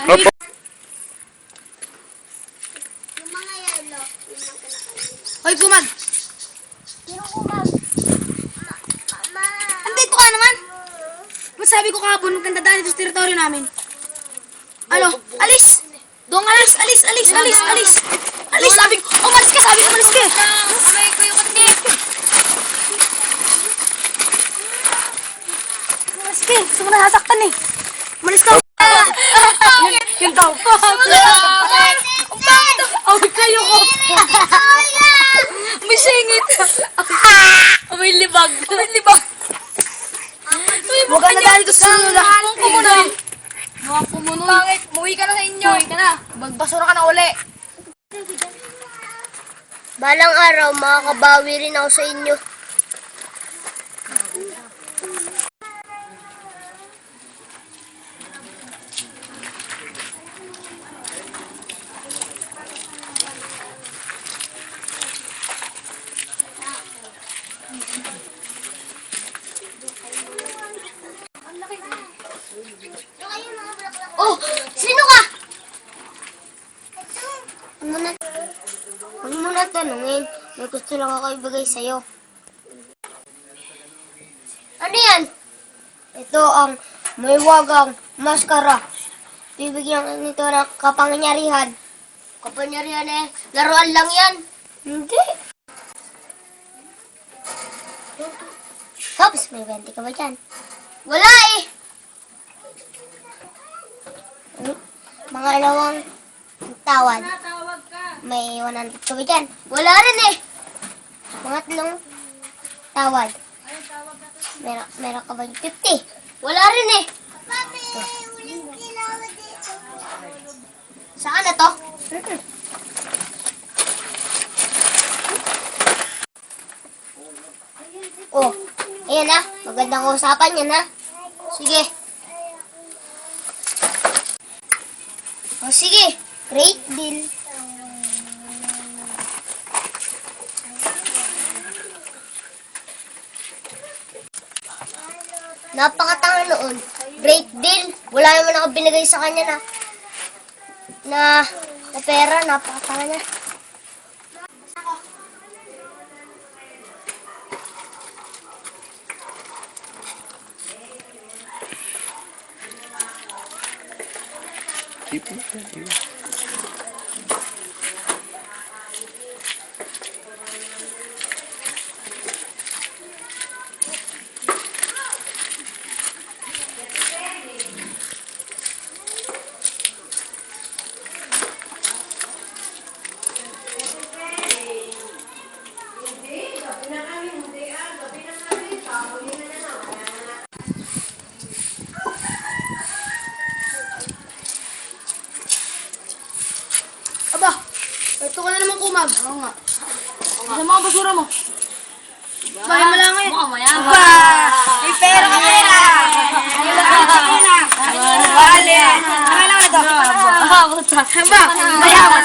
Opo. Yung mga yellow. Hoy, kumag! Yung kumag. Mama. Andito ka naman! Ba't sabi ko kahapon, huwag kang dadaan dito sa teritoryo namin? Ano? Alis! Dong, alis! Alis! Alis! Alis! Alis! Alis! Sabi ko, umalis ka! Sabi ko, umalis ka! Kamay ko yung kutik. Umalis ka! Gusto mo na hasaktan eh! Umalis ka! Yung tao pa! Awit kayo ko! May singit! May libag! May libag! Huwag ka na dahil dito sa nula! Mga kumuno! Bakit? Muwi ka na sa inyo! Muwi ka na! Magbasura ka na uli! Balang araw, makakabawi rin ako sa inyo. Oh, sino ka? Huwag mo na tanungin. May gusto lang ako ibigay sa'yo. Ano yan? Ito ang may wagang maskara. Bibigyan ka nito ng kapangyarihan. Kapangyarihan eh. Laruan lang yan. Hindi. Hops, may 20 ka ba dyan? Wala eh. Mga alawang tawad. May 100 ka ba dyan? Wala rin eh. Mga talong tawad. Meron ka ba yung 50? Wala rin eh. Saan na to? Oh, ayan na. Magandang usapan yan ha. Sige. Oh, sige. Great deal. Napakatanga noon. Great deal. Wala naman ako binigay sa kanya na pera. Napakatanga niya. Keep it here. Aba! Ito ka na naman kumag. Oo nga. Ano mga basura mo? Bahay mo lang ngayon. Aba! May pera ka pera! May pera ka pera! Bale! Ano lang ito? Aba! Mayaman!